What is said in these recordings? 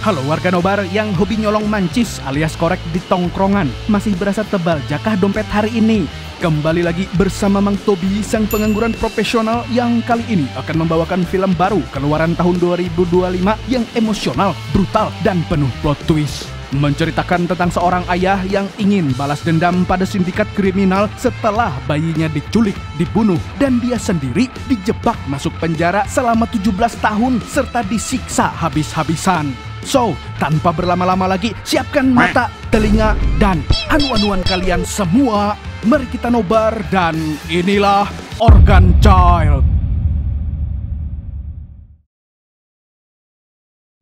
Halo warga nobar yang hobi nyolong mancis alias korek di tongkrongan. Masih berasa tebal jakah dompet hari ini? Kembali lagi bersama Mang Tobi, sang pengangguran profesional yang kali ini akan membawakan film baru keluaran tahun 2025 yang emosional, brutal, dan penuh plot twist. Menceritakan tentang seorang ayah yang ingin balas dendam pada sindikat kriminal setelah bayinya diculik, dibunuh, dan dia sendiri dijebak masuk penjara selama 17 tahun serta disiksa habis-habisan. So, tanpa berlama-lama lagi, siapkan mata, telinga, dan anu-anuan kalian semua. Mari kita nobar dan inilah Organ Child.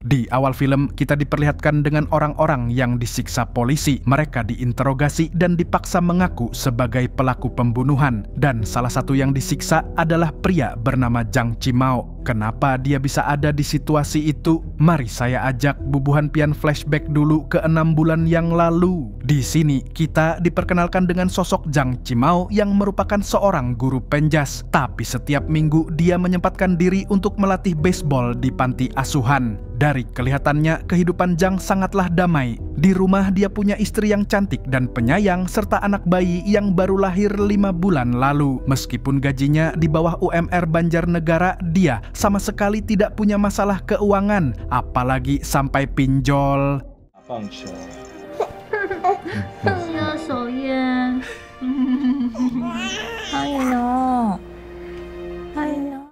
Di awal film, kita diperlihatkan dengan orang-orang yang disiksa polisi. Mereka diinterogasi dan dipaksa mengaku sebagai pelaku pembunuhan. Dan salah satu yang disiksa adalah pria bernama Zhang Chimao. Kenapa dia bisa ada di situasi itu? Mari saya ajak bubuhan pian flashback dulu ke 6 bulan yang lalu. Di sini kita diperkenalkan dengan sosok Zhang Chimao yang merupakan seorang guru penjas. Tapi setiap minggu dia menyempatkan diri untuk melatih baseball di panti asuhan. Dari kelihatannya, kehidupan Zhang sangatlah damai. Di rumah dia punya istri yang cantik dan penyayang serta anak bayi yang baru lahir 5 bulan lalu. Meskipun gajinya di bawah UMR Banjarnegara, dia sama sekali tidak punya masalah keuangan, apalagi sampai pinjol.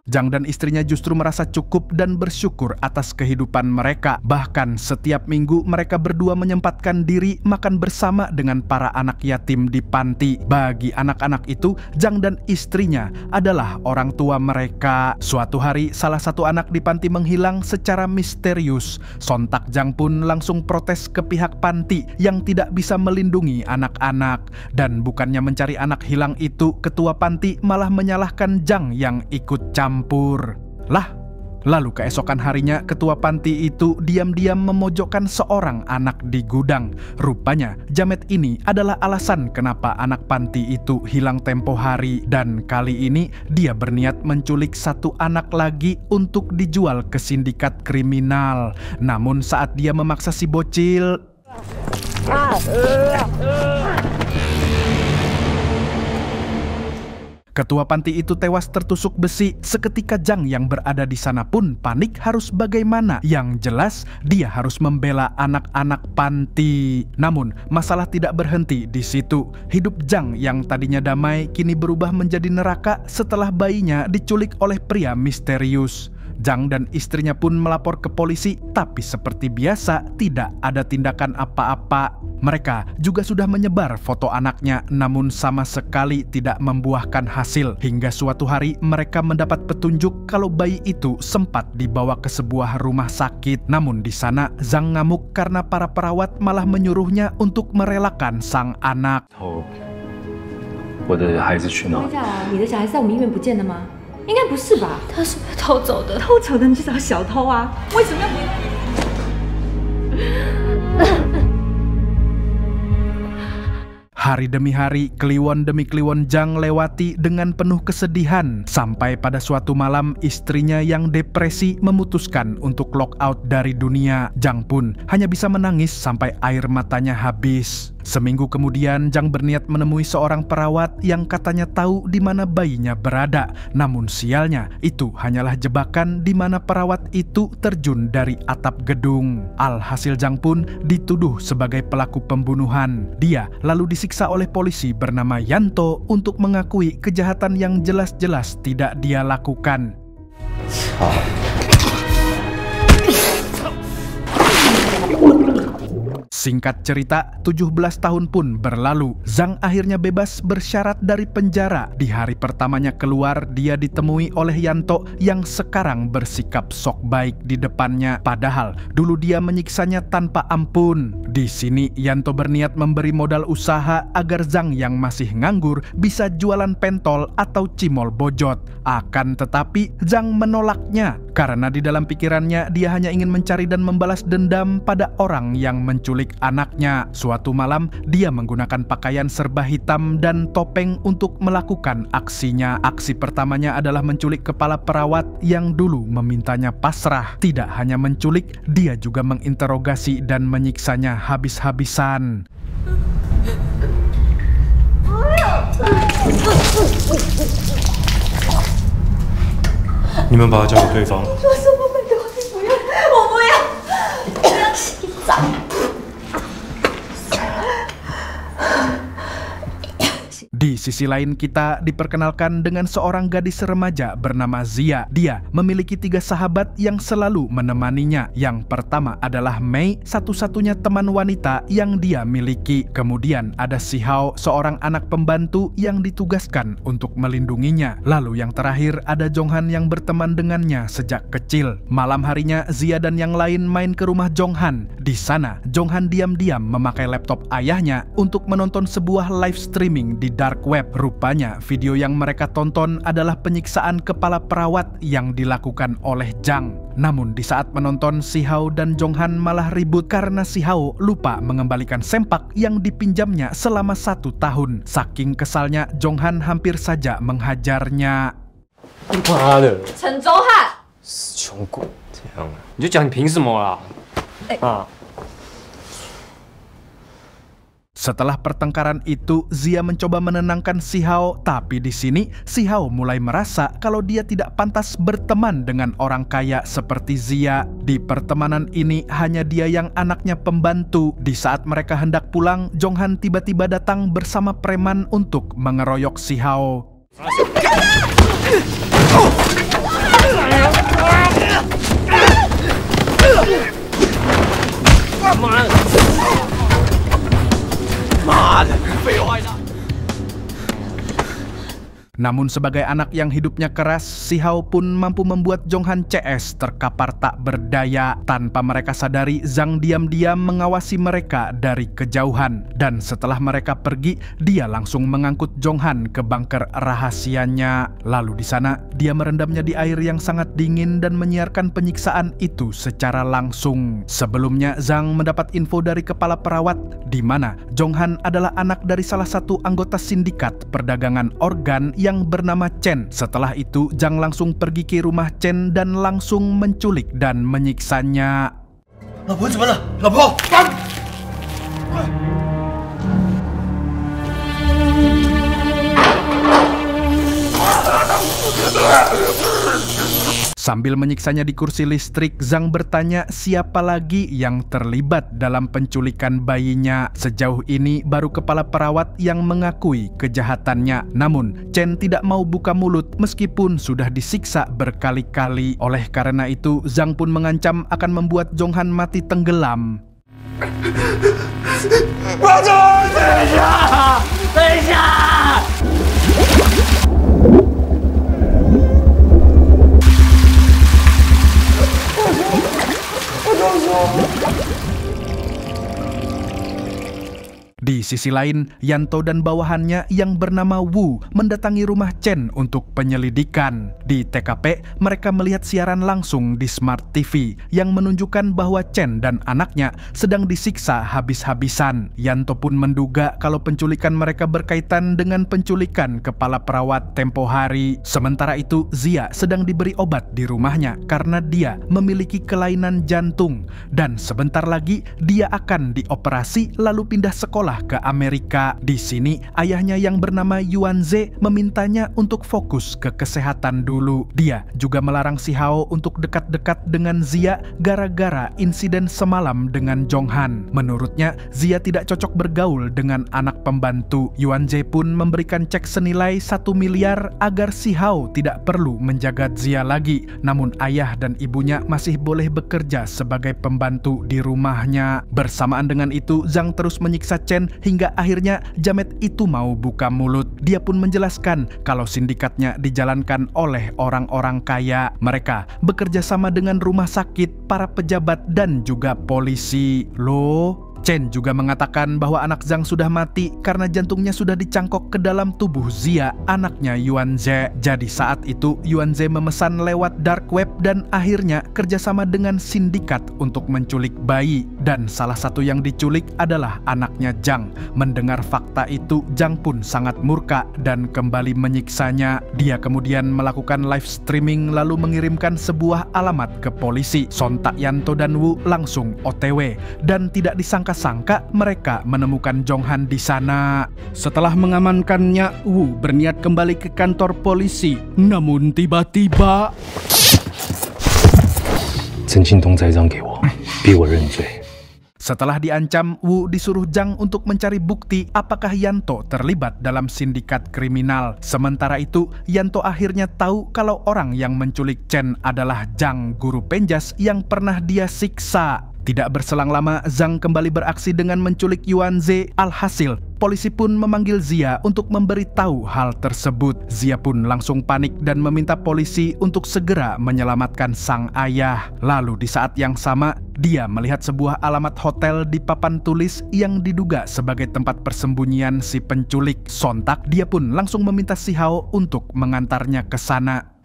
Zhang dan istrinya justru merasa cukup dan bersyukur atas kehidupan mereka. Bahkan setiap minggu mereka berdua menyempatkan diri makan bersama dengan para anak yatim di panti. Bagi anak-anak itu, Zhang dan istrinya adalah orang tua mereka. Suatu hari, salah satu anak di panti menghilang secara misterius. Sontak Zhang pun langsung protes ke pihak panti yang tidak bisa melindungi anak-anak. Dan bukannya mencari anak hilang itu, ketua panti malah menyalahkan Zhang yang ikut campur. Lalu keesokan harinya ketua panti itu diam-diam memojokkan seorang anak di gudang. Rupanya jamet ini adalah alasan kenapa anak panti itu hilang tempo hari. Dan kali ini dia berniat menculik satu anak lagi untuk dijual ke sindikat kriminal. Namun saat dia memaksa si bocil, ketua panti itu tewas tertusuk besi. Seketika Zhang yang berada di sana pun panik harus bagaimana. Yang jelas dia harus membela anak-anak panti. Namun masalah tidak berhenti di situ. Hidup Zhang yang tadinya damai kini berubah menjadi neraka setelah bayinya diculik oleh pria misterius. Zhang dan istrinya pun melapor ke polisi, tapi seperti biasa tidak ada tindakan apa-apa. Mereka juga sudah menyebar foto anaknya, namun sama sekali tidak membuahkan hasil. Hingga suatu hari mereka mendapat petunjuk kalau bayi itu sempat dibawa ke sebuah rumah sakit. Namun di sana Zhang ngamuk karena para perawat malah menyuruhnya untuk merelakan sang anak. Hari demi hari, kliwon demi kliwon Zhang lewati dengan penuh kesedihan. Sampai pada suatu malam, istrinya yang depresi memutuskan untuk lock out dari dunia. Zhang pun hanya bisa menangis sampai air matanya habis. Seminggu kemudian, Zhang berniat menemui seorang perawat yang katanya tahu di mana bayinya berada. Namun sialnya, itu hanyalah jebakan di mana perawat itu terjun dari atap gedung. Alhasil Zhang pun dituduh sebagai pelaku pembunuhan. Dia lalu disiksa oleh polisi bernama Yanto untuk mengakui kejahatan yang jelas-jelas tidak dia lakukan. Singkat cerita, 17 tahun pun berlalu. Zhang akhirnya bebas bersyarat dari penjara. Di hari pertamanya keluar, dia ditemui oleh Yanto yang sekarang bersikap sok baik di depannya. Padahal dulu dia menyiksanya tanpa ampun. Di sini Yanto berniat memberi modal usaha agar Zhang yang masih nganggur bisa jualan pentol atau cimol bojot. Akan tetapi Zhang menolaknya karena di dalam pikirannya dia hanya ingin mencari dan membalas dendam pada orang yang menculik anaknya. Suatu malam, dia menggunakan pakaian serba hitam dan topeng untuk melakukan aksinya. Aksi pertamanya adalah menculik kepala perawat yang dulu memintanya pasrah. Tidak hanya menculik, dia juga menginterogasi dan menyiksanya habis-habisan. 你们把他交给对方。说什么没东西不要，我不要，我要洗澡。 Di sisi lain, kita diperkenalkan dengan seorang gadis remaja bernama Zia. Dia memiliki 3 sahabat yang selalu menemaninya. Yang pertama adalah Mei, satu-satunya teman wanita yang dia miliki. Kemudian ada Shihao, seorang anak pembantu yang ditugaskan untuk melindunginya. Lalu yang terakhir ada Jonghan yang berteman dengannya sejak kecil. Malam harinya, Zia dan yang lain main ke rumah Jonghan. Di sana, Jonghan diam-diam memakai laptop ayahnya untuk menonton sebuah live streaming di dark web. Rupanya video yang mereka tonton adalah penyiksaan kepala perawat yang dilakukan oleh Zhang. Namun di saat menonton, Shihao dan Jonghan malah ribut karena Shihao lupa mengembalikan sempak yang dipinjamnya selama 1 tahun. Saking kesalnya, Jonghan hampir saja menghajarnya. 妈的， 陈周汉， 死穷鬼，这样啊？你就讲你凭什么啦？啊！ Setelah pertengkaran itu, Zia mencoba menenangkan Shihao, tapi di sini Shihao mulai merasa kalau dia tidak pantas berteman dengan orang kaya seperti Zia. Di pertemanan ini hanya dia yang anaknya pembantu. Di saat mereka hendak pulang, Jonghan tiba-tiba datang bersama preman untuk mengeroyok Shihao. Namun sebagai anak yang hidupnya keras, Shihao pun mampu membuat Jonghan CS terkapar tak berdaya. Tanpa mereka sadari, Zhang diam-diam mengawasi mereka dari kejauhan. Dan setelah mereka pergi, dia langsung mengangkut Jonghan ke bunker rahasianya. Lalu di sana, dia merendamnya di air yang sangat dingin dan menyiarkan penyiksaan itu secara langsung. Sebelumnya, Zhang mendapat info dari kepala perawat, di mana Jonghan adalah anak dari salah satu anggota sindikat perdagangan organ yang bernama Chen. Setelah itu, Zhang langsung pergi ke rumah Chen dan langsung menculik dan menyiksanya. 老婆怎么了？老婆，放！ Sambil menyiksanya di kursi listrik, Zhang bertanya siapa lagi yang terlibat dalam penculikan bayinya. Sejauh ini baru kepala perawat yang mengakui kejahatannya. Namun Chen tidak mau buka mulut meskipun sudah disiksa berkali-kali. Oleh karena itu, Zhang pun mengancam akan membuat Jonghan mati tenggelam. 保重，等一下，等一下。 Di sisi lain, Yanto dan bawahannya yang bernama Wu mendatangi rumah Chen untuk penyelidikan. Di TKP, mereka melihat siaran langsung di Smart TV yang menunjukkan bahwa Chen dan anaknya sedang disiksa habis-habisan. Yanto pun menduga kalau penculikan mereka berkaitan dengan penculikan kepala perawat tempo hari. Sementara itu, Zia sedang diberi obat di rumahnya karena dia memiliki kelainan jantung. Dan sebentar lagi, dia akan dioperasi lalu pindah sekolah ke Amerika. Di sini, ayahnya yang bernama Yuan Ze memintanya untuk fokus ke kesehatan dulu. Dia juga melarang Shihao untuk dekat-dekat dengan Zia gara-gara insiden semalam dengan Jonghan. Menurutnya, Zia tidak cocok bergaul dengan anak pembantu. Yuan Ze pun memberikan cek senilai 1 miliar agar Shihao tidak perlu menjaga Zia lagi. Namun ayah dan ibunya masih boleh bekerja sebagai pembantu di rumahnya. Bersamaan dengan itu, Zhang terus menyiksa Chen hingga akhirnya jamet itu mau buka mulut. Dia pun menjelaskan kalau sindikatnya dijalankan oleh orang-orang kaya. Mereka bekerja sama dengan rumah sakit, para pejabat, dan juga polisi. Loh, Chen juga mengatakan bahwa anak Zhang sudah mati karena jantungnya sudah dicangkok ke dalam tubuh Zia, anaknya Yuanze. Jadi saat itu Yuanze memesan lewat dark web dan akhirnya kerjasama dengan sindikat untuk menculik bayi. Dan salah satu yang diculik adalah anaknya Zhang. Mendengar fakta itu, Zhang pun sangat murka dan kembali menyiksanya. Dia kemudian melakukan live streaming lalu mengirimkan sebuah alamat ke polisi. Sontak Yanto dan Wu langsung OTW dan tidak disangka-sangka mereka menemukan Zhonghan di sana. Setelah mengamankannya, Wu berniat kembali ke kantor polisi. Namun tiba-tiba 曾经东栽赃给我，逼我认罪。 Setelah diancam, Wu disuruh Zhang untuk mencari bukti apakah Yanto terlibat dalam sindikat kriminal. Sementara itu, Yanto akhirnya tahu kalau orang yang menculik Chen adalah Zhang, guru penjas yang pernah dia siksa. Tidak berselang lama, Zhang kembali beraksi dengan menculik Yuanze. Alhasil, polisi pun memanggil Zia untuk memberitahu hal tersebut. Zia pun langsung panik dan meminta polisi untuk segera menyelamatkan sang ayah. Lalu di saat yang sama, dia melihat sebuah alamat hotel di papan tulis yang diduga sebagai tempat persembunyian si penculik. Sontak, dia pun langsung meminta si Hao untuk mengantarnya ke sana.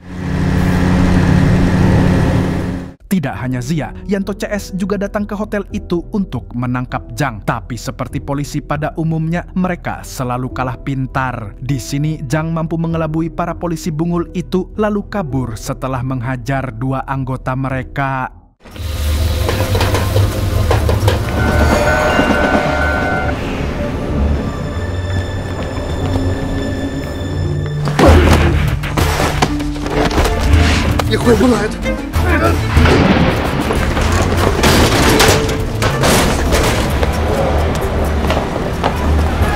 Tidak hanya Zia, Yanto CS juga datang ke hotel itu untuk menangkap Zhang. Tapi seperti polisi pada umumnya, mereka selalu kalah pintar. Di sini, Zhang mampu mengelabui para polisi bungul itu lalu kabur setelah menghajar dua anggota mereka. Dia 回不来的。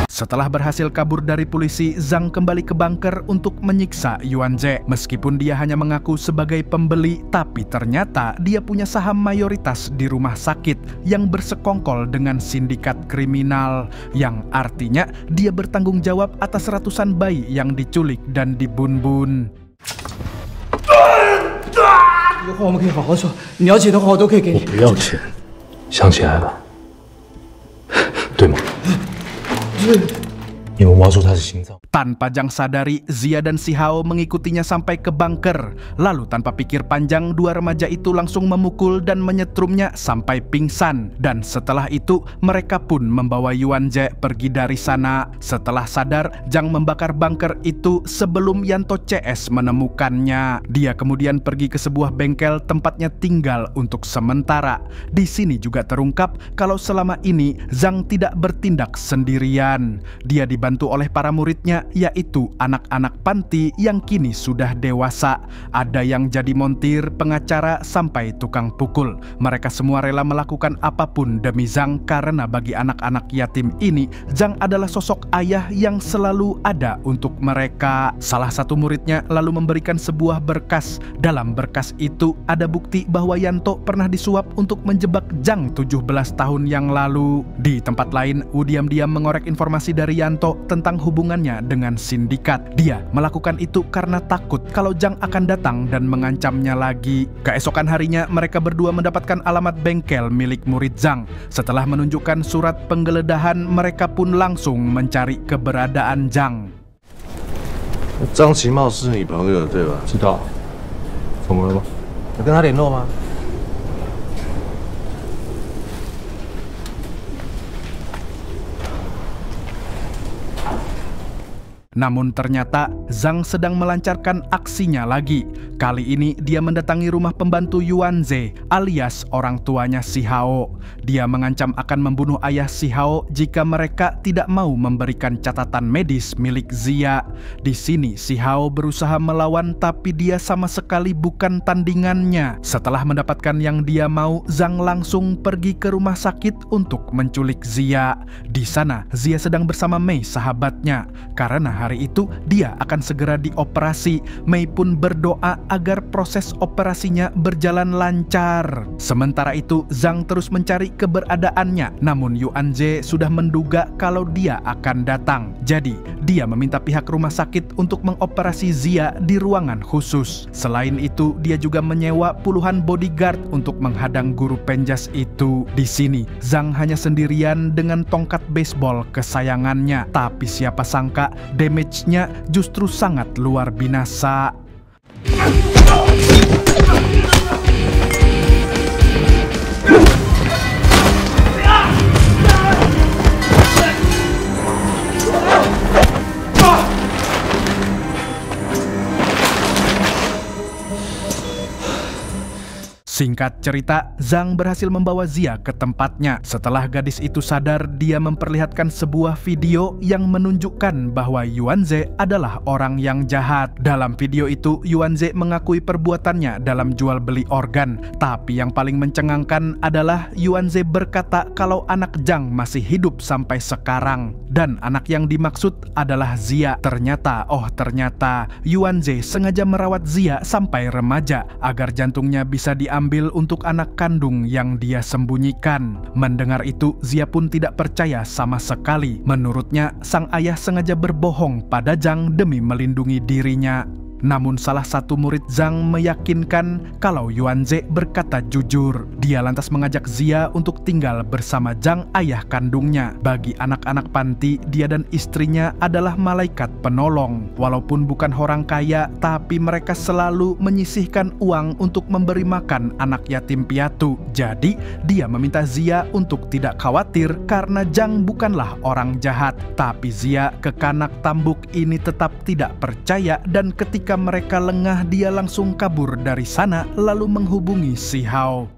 Setelah berhasil kabur dari polisi, Zhang kembali ke bunker untuk menyiksa Yuanze. Meskipun dia hanya mengaku sebagai pembeli, tapi ternyata dia punya saham mayoritas di rumah sakit yang bersekongkol dengan sindikat kriminal. Yang artinya dia bertanggung jawab atas ratusan bayi yang diculik dan dibun-bun. 以后我们可以好好说，你要钱的话我都可以给你。我不要钱，想起来了，对吗？你们挖出他的心脏。 Tanpa Zhang sadari, Zia dan si Hao mengikutinya sampai ke bunker. Lalu tanpa pikir panjang, dua remaja itu langsung memukul dan menyetrumnya sampai pingsan. Dan setelah itu, mereka pun membawa Yuanze pergi dari sana. Setelah sadar, Zhang membakar bunker itu sebelum Yanto CS menemukannya. Dia kemudian pergi ke sebuah bengkel tempatnya tinggal untuk sementara. Di sini juga terungkap kalau selama ini Zhang tidak bertindak sendirian. Dia dibantu oleh para muridnya, yaitu anak-anak panti yang kini sudah dewasa. Ada yang jadi montir, pengacara, sampai tukang pukul. Mereka semua rela melakukan apapun demi Zhang karena bagi anak-anak yatim ini, Zhang adalah sosok ayah yang selalu ada untuk mereka. Salah satu muridnya lalu memberikan sebuah berkas. Dalam berkas itu ada bukti bahwa Yanto pernah disuap untuk menjebak Zhang 17 tahun yang lalu. Di tempat lain, Wu diam-diam mengorek informasi dari Yanto tentang hubungannya dengan sindikat. Dia melakukan itu karena takut kalau Zhang akan datang dan mengancamnya lagi. Keesokan harinya, mereka berdua mendapatkan alamat bengkel milik murid Zhang. Setelah menunjukkan surat penggeledahan, mereka pun langsung mencari keberadaan Zhang. 张其茂是你朋友对吧？知道，怎么了吗？有跟他联络吗？ Namun ternyata Zhang sedang melancarkan aksinya lagi. Kali ini dia mendatangi rumah pembantu Yuanze alias orang tuanya si Hao. Dia mengancam akan membunuh ayah si Hao jika mereka tidak mau memberikan catatan medis milik Zia. Di sini si Hao berusaha melawan tapi dia sama sekali bukan tandingannya. Setelah mendapatkan yang dia mau, Zhang langsung pergi ke rumah sakit untuk menculik Zia. Di sana Zia sedang bersama Mei sahabatnya. Karena hari itu dia akan segera dioperasi. Mei pun berdoa agar proses operasinya berjalan lancar. Sementara itu Zhang terus mencari keberadaannya, namun Yuanze sudah menduga kalau dia akan datang. Jadi dia meminta pihak rumah sakit untuk mengoperasi Zia di ruangan khusus. Selain itu dia juga menyewa puluhan bodyguard untuk menghadang guru penjas itu. Di sini Zhang hanya sendirian dengan tongkat baseball kesayangannya, tapi siapa sangka damage-nya justru sangat luar binasa. Singkat cerita, Zhang berhasil membawa Zia ke tempatnya. Setelah gadis itu sadar, dia memperlihatkan sebuah video yang menunjukkan bahwa Yuanze adalah orang yang jahat. Dalam video itu, Yuanze mengakui perbuatannya dalam jual beli organ. Tapi yang paling mencengangkan adalah Yuanze berkata kalau anak Zhang masih hidup sampai sekarang. Dan anak yang dimaksud adalah Zia. Ternyata Yuanze sengaja merawat Zia sampai remaja agar jantungnya bisa diambil untuk anak kandung yang dia sembunyikan. Mendengar itu, Zia pun tidak percaya sama sekali. Menurutnya, sang ayah sengaja berbohong pada Zhang demi melindungi dirinya. Namun salah satu murid Zhang meyakinkan kalau Yuanze berkata jujur. Dia lantas mengajak Zia untuk tinggal bersama Zhang, ayah kandungnya. Bagi anak-anak panti, dia dan istrinya adalah malaikat penolong. Walaupun bukan orang kaya, tapi mereka selalu menyisihkan uang untuk memberi makan anak yatim piatu. Jadi, dia meminta Zia untuk tidak khawatir karena Zhang bukanlah orang jahat. Tapi Zia, kekanak tambuk ini tetap tidak percaya dan ketika mereka lengah, dia langsung kabur dari sana lalu menghubungi Si Hao.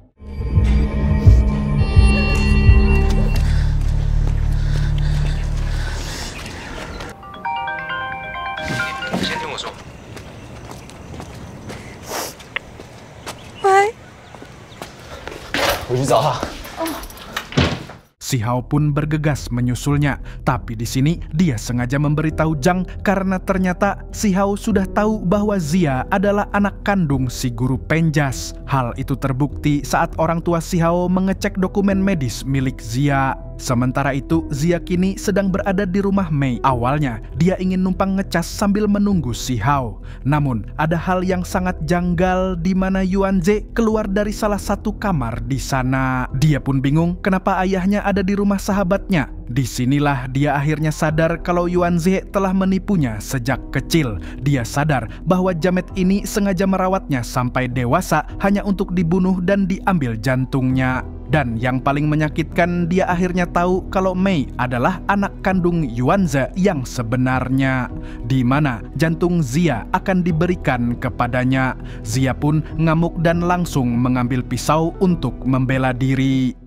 Si Hao pun bergegas menyusulnya, tapi di sini dia sengaja memberitahu Zhang karena ternyata Si Hao sudah tahu bahwa Zia adalah anak kandung si guru penjas. Hal itu terbukti saat orang tua Si Hao mengecek dokumen medis milik Zia. Sementara itu, Zia kini sedang berada di rumah Mei. Awalnya, dia ingin numpang ngecas sambil menunggu Si Hao. Namun, ada hal yang sangat janggal di mana Yuanze keluar dari salah satu kamar di sana. Dia pun bingung kenapa ayahnya ada di rumah sahabatnya. Disinilah dia akhirnya sadar kalau Yuanze telah menipunya sejak kecil. Dia sadar bahwa jamet ini sengaja merawatnya sampai dewasa hanya untuk dibunuh dan diambil jantungnya. Dan yang paling menyakitkan, dia akhirnya tahu kalau Mei adalah anak kandung Yuanze yang sebenarnya, di mana jantung Zia akan diberikan kepadanya. Zia pun ngamuk dan langsung mengambil pisau untuk membela diri.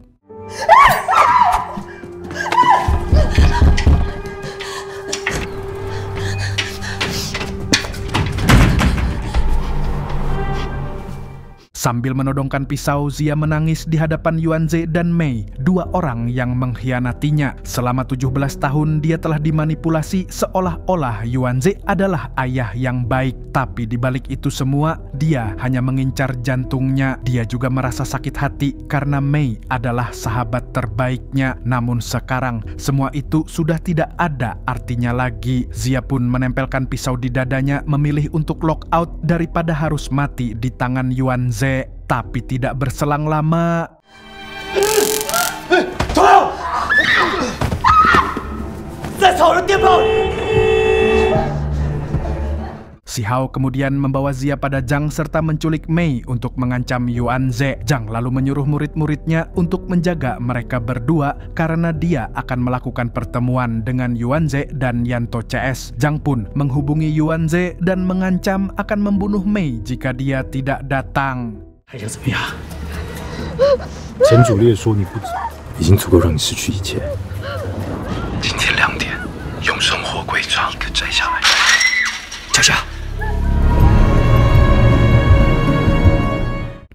Sambil menodongkan pisau, Zia menangis di hadapan Yuanze dan Mei, dua orang yang mengkhianatinya. Selama 17 tahun dia telah dimanipulasi seolah-olah Yuanze adalah ayah yang baik. Tapi di balik itu semua, dia hanya mengincar jantungnya. Dia juga merasa sakit hati karena Mei adalah sahabat terbaiknya. Namun sekarang, semua itu sudah tidak ada artinya lagi. Zia pun menempelkan pisau di dadanya, memilih untuk lockout daripada harus mati di tangan Yuanze. Tapi tidak berselang lama, Si Hao kemudian membawa Zia pada Zhang serta menculik Mei untuk mengancam Yuanze. Zhang lalu menyuruh murid-muridnya untuk menjaga mereka berdua karena dia akan melakukan pertemuan dengan Yuanze dan Yanto CS. Zhang pun menghubungi Yuanze dan mengancam akan membunuh Mei jika dia tidak datang. 还想怎么样？前主烈说你不走，已经足够让你失去一切。今天2点，永生火龟抓一个摘下来，摘下。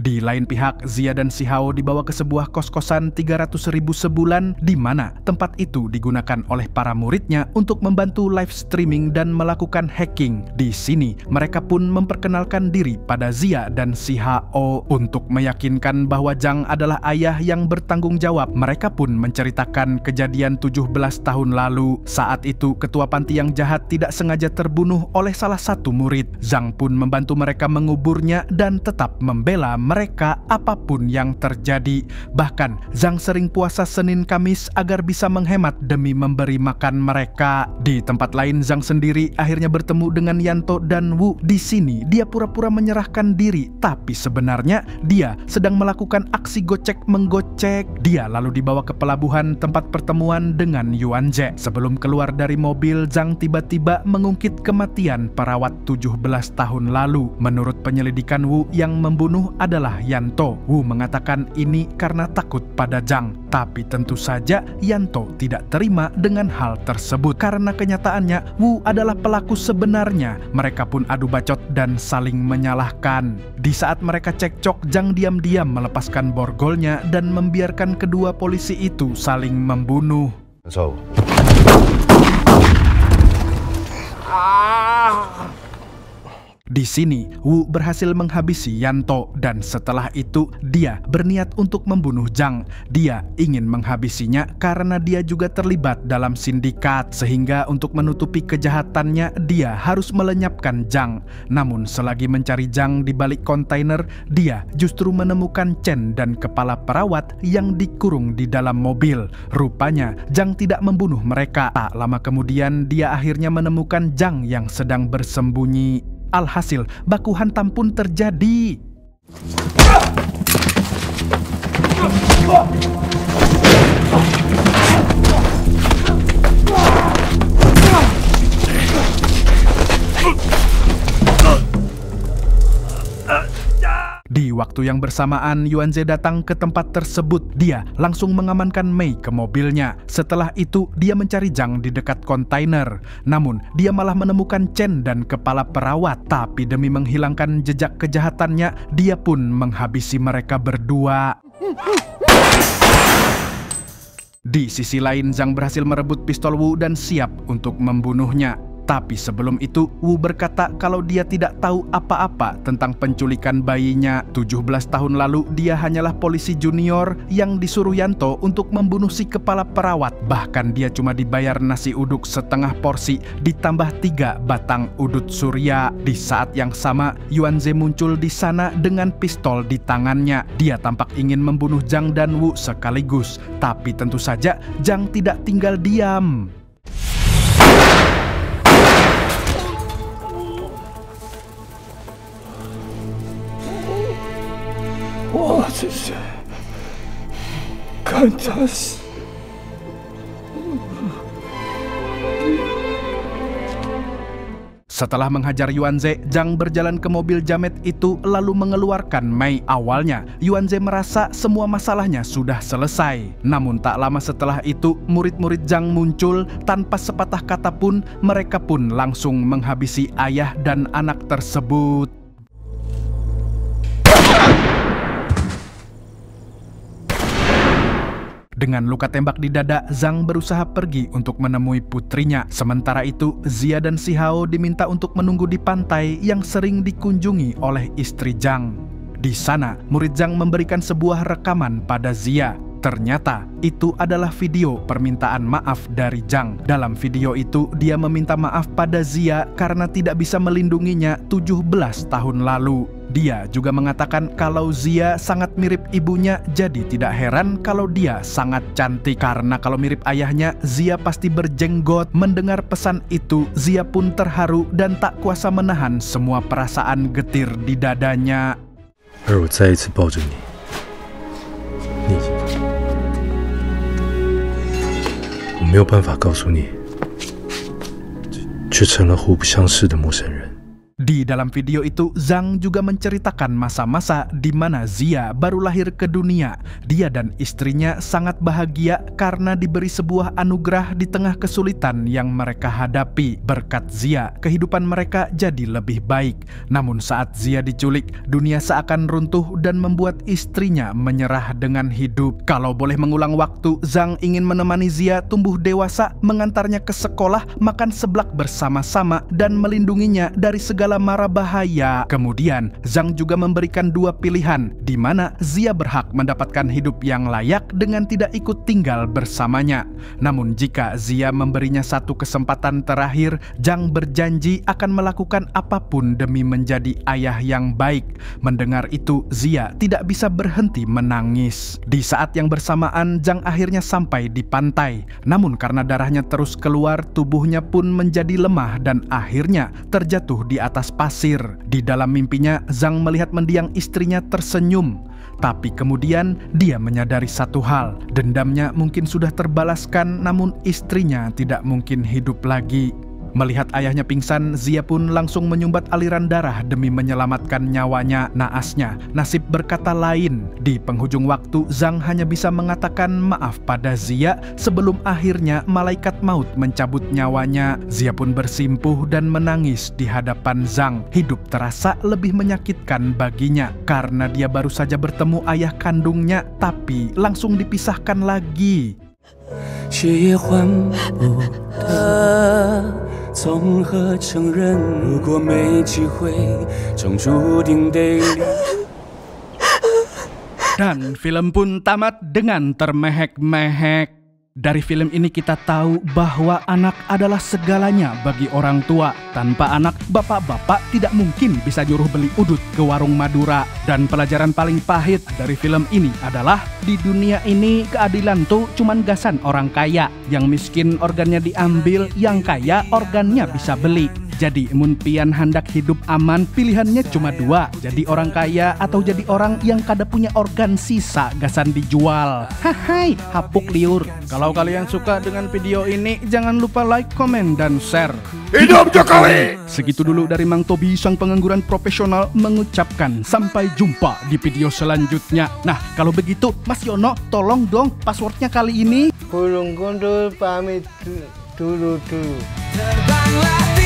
Di lain pihak, Zia dan Si Hao dibawa ke sebuah kos-kosan 300.000 sebulan di mana tempat itu digunakan oleh para muridnya untuk membantu live streaming dan melakukan hacking. Di sini, mereka pun memperkenalkan diri pada Zia dan Si Hao. Untuk meyakinkan bahwa Zhang adalah ayah yang bertanggung jawab, mereka pun menceritakan kejadian 17 tahun lalu. Saat itu, ketua panti yang jahat tidak sengaja terbunuh oleh salah satu murid. Zhang pun membantu mereka menguburnya dan tetap membela mereka apapun yang terjadi. Bahkan, Zhang sering puasa Senin Kamis agar bisa menghemat demi memberi makan mereka. Di tempat lain, Zhang sendiri akhirnya bertemu dengan Yanto dan Wu. Di sini, dia pura-pura menyerahkan diri, tapi sebenarnya dia sedang melakukan aksi gocek-menggocek. Dia lalu dibawa ke pelabuhan tempat pertemuan dengan Yuanze. Sebelum keluar dari mobil, Zhang tiba-tiba mengungkit kematian perawat 17 tahun lalu. Menurut penyelidikan Wu, yang membunuh adalah Yanto. Wu mengatakan ini karena takut pada Zhang. Tapi tentu saja Yanto tidak terima dengan hal tersebut. Karena kenyataannya Wu adalah pelaku sebenarnya. Mereka pun adu bacot dan saling menyalahkan. Di saat mereka cekcok, Zhang diam-diam melepaskan borgolnya dan membiarkan kedua polisi itu saling membunuh. Di sini, Wu berhasil menghabisi Yanto dan setelah itu dia berniat untuk membunuh Zhang. Dia ingin menghabisinya karena dia juga terlibat dalam sindikat, sehingga untuk menutupi kejahatannya dia harus melenyapkan Zhang. Namun selagi mencari Zhang di balik kontainer, dia justru menemukan Chen dan kepala perawat yang dikurung di dalam mobil. Rupanya Zhang tidak membunuh mereka. Tak lama kemudian dia akhirnya menemukan Zhang yang sedang bersembunyi. Alhasil, baku hantam pun terjadi. Di waktu yang bersamaan, Yuanze datang ke tempat tersebut. Dia langsung mengamankan Mei ke mobilnya. Setelah itu, dia mencari Zhang di dekat kontainer. Namun, dia malah menemukan Chen dan kepala perawat. Tapi demi menghilangkan jejak kejahatannya, dia pun menghabisi mereka berdua. Di sisi lain, Zhang berhasil merebut pistol Wu dan siap untuk membunuhnya. Tapi sebelum itu, Wu berkata kalau dia tidak tahu apa-apa tentang penculikan bayinya. 17 tahun lalu, dia hanyalah polisi junior yang disuruh Yanto untuk membunuh si kepala perawat. Bahkan dia cuma dibayar nasi uduk setengah porsi ditambah 3 batang udut surya. Di saat yang sama, Yuanze muncul di sana dengan pistol di tangannya. Dia tampak ingin membunuh Zhang dan Wu sekaligus. Tapi tentu saja, Zhang tidak tinggal diam. Setelah menghajar Yuanze, Zhang berjalan ke mobil jamet itu lalu mengeluarkan Mei. Awalnya, Yuanze merasa semua masalahnya sudah selesai. Namun tak lama setelah itu, murid-murid Zhang muncul tanpa sepatah kata pun. Mereka pun langsung menghabisi ayah dan anak tersebut. Dengan luka tembak di dada, Zhang berusaha pergi untuk menemui putrinya. Sementara itu, Zia dan Si Hao diminta untuk menunggu di pantai yang sering dikunjungi oleh istri Zhang. Di sana, murid Zhang memberikan sebuah rekaman pada Zia. Ternyata, itu adalah video permintaan maaf dari Zhang. Dalam video itu, dia meminta maaf pada Zia karena tidak bisa melindunginya 17 tahun lalu. Dia juga mengatakan kalau Zia sangat mirip ibunya, jadi tidak heran kalau dia sangat cantik. Karena kalau mirip ayahnya, Zia pasti berjenggot. Mendengar pesan itu, Zia pun terharu dan tak kuasa menahan semua perasaan getir di dadanya. Di dalam video itu, Zhang juga menceritakan masa-masa di mana Zia baru lahir ke dunia. Dia dan istrinya sangat bahagia karena diberi sebuah anugerah di tengah kesulitan yang mereka hadapi. Berkat Zia, kehidupan mereka jadi lebih baik. Namun saat Zia diculik, dunia seakan runtuh dan membuat istrinya menyerah dengan hidup. Kalau boleh mengulang waktu, Zhang ingin menemani Zia tumbuh dewasa, mengantarnya ke sekolah, makan seblak bersama-sama, dan melindunginya dari segala mara bahaya. Kemudian, Zhang juga memberikan dua pilihan, di mana Zia berhak mendapatkan hidup yang layak dengan tidak ikut tinggal bersamanya. Namun jika Zia memberinya satu kesempatan terakhir, Zhang berjanji akan melakukan apapun demi menjadi ayah yang baik. Mendengar itu, Zia tidak bisa berhenti menangis. Di saat yang bersamaan, Zhang akhirnya sampai di pantai. Namun karena darahnya terus keluar, tubuhnya pun menjadi lemah dan akhirnya terjatuh di atas pasir. Di dalam mimpinya, Zhang melihat mendiang istrinya tersenyum. Tapi kemudian dia menyadari satu hal, dendamnya mungkin sudah terbalaskan, namun istrinya tidak mungkin hidup lagi. Melihat ayahnya pingsan, Zia pun langsung menyumbat aliran darah demi menyelamatkan nyawanya. Naasnya, nasib berkata lain. Di penghujung waktu, Zhang hanya bisa mengatakan maaf pada Zia sebelum akhirnya malaikat maut mencabut nyawanya. Zia pun bersimpuh dan menangis di hadapan Zhang. Hidup terasa lebih menyakitkan baginya karena dia baru saja bertemu ayah kandungnya, tapi langsung dipisahkan lagi. 却也换不得从何承认，如果没机会，终注定得离。 Dan film pun tamat dengan termehek-mehek. Dari film ini kita tahu bahwa anak adalah segalanya bagi orang tua. Tanpa anak, bapak-bapak tidak mungkin bisa nyuruh beli udut ke warung Madura. Dan pelajaran paling pahit dari film ini adalah di dunia ini keadilan tuh cuman gasan orang kaya. Yang miskin organnya diambil, yang kaya organnya bisa beli. Jadi mun pian hendak hidup aman, pilihannya cuma dua. Jadi orang kaya atau jadi orang yang kada punya organ sisa gasan dijual. Hai, hapuk liur. Kalau kalian suka dengan video ini, jangan lupa like, komen, dan share. Hidup Jokowi! Segitu dulu dari Mang Tobi, sang pengangguran profesional, mengucapkan sampai jumpa di video selanjutnya. Nah, kalau begitu, Mas Yono, tolong dong passwordnya kali ini. Burung gundul pamit dulu. Terbanglah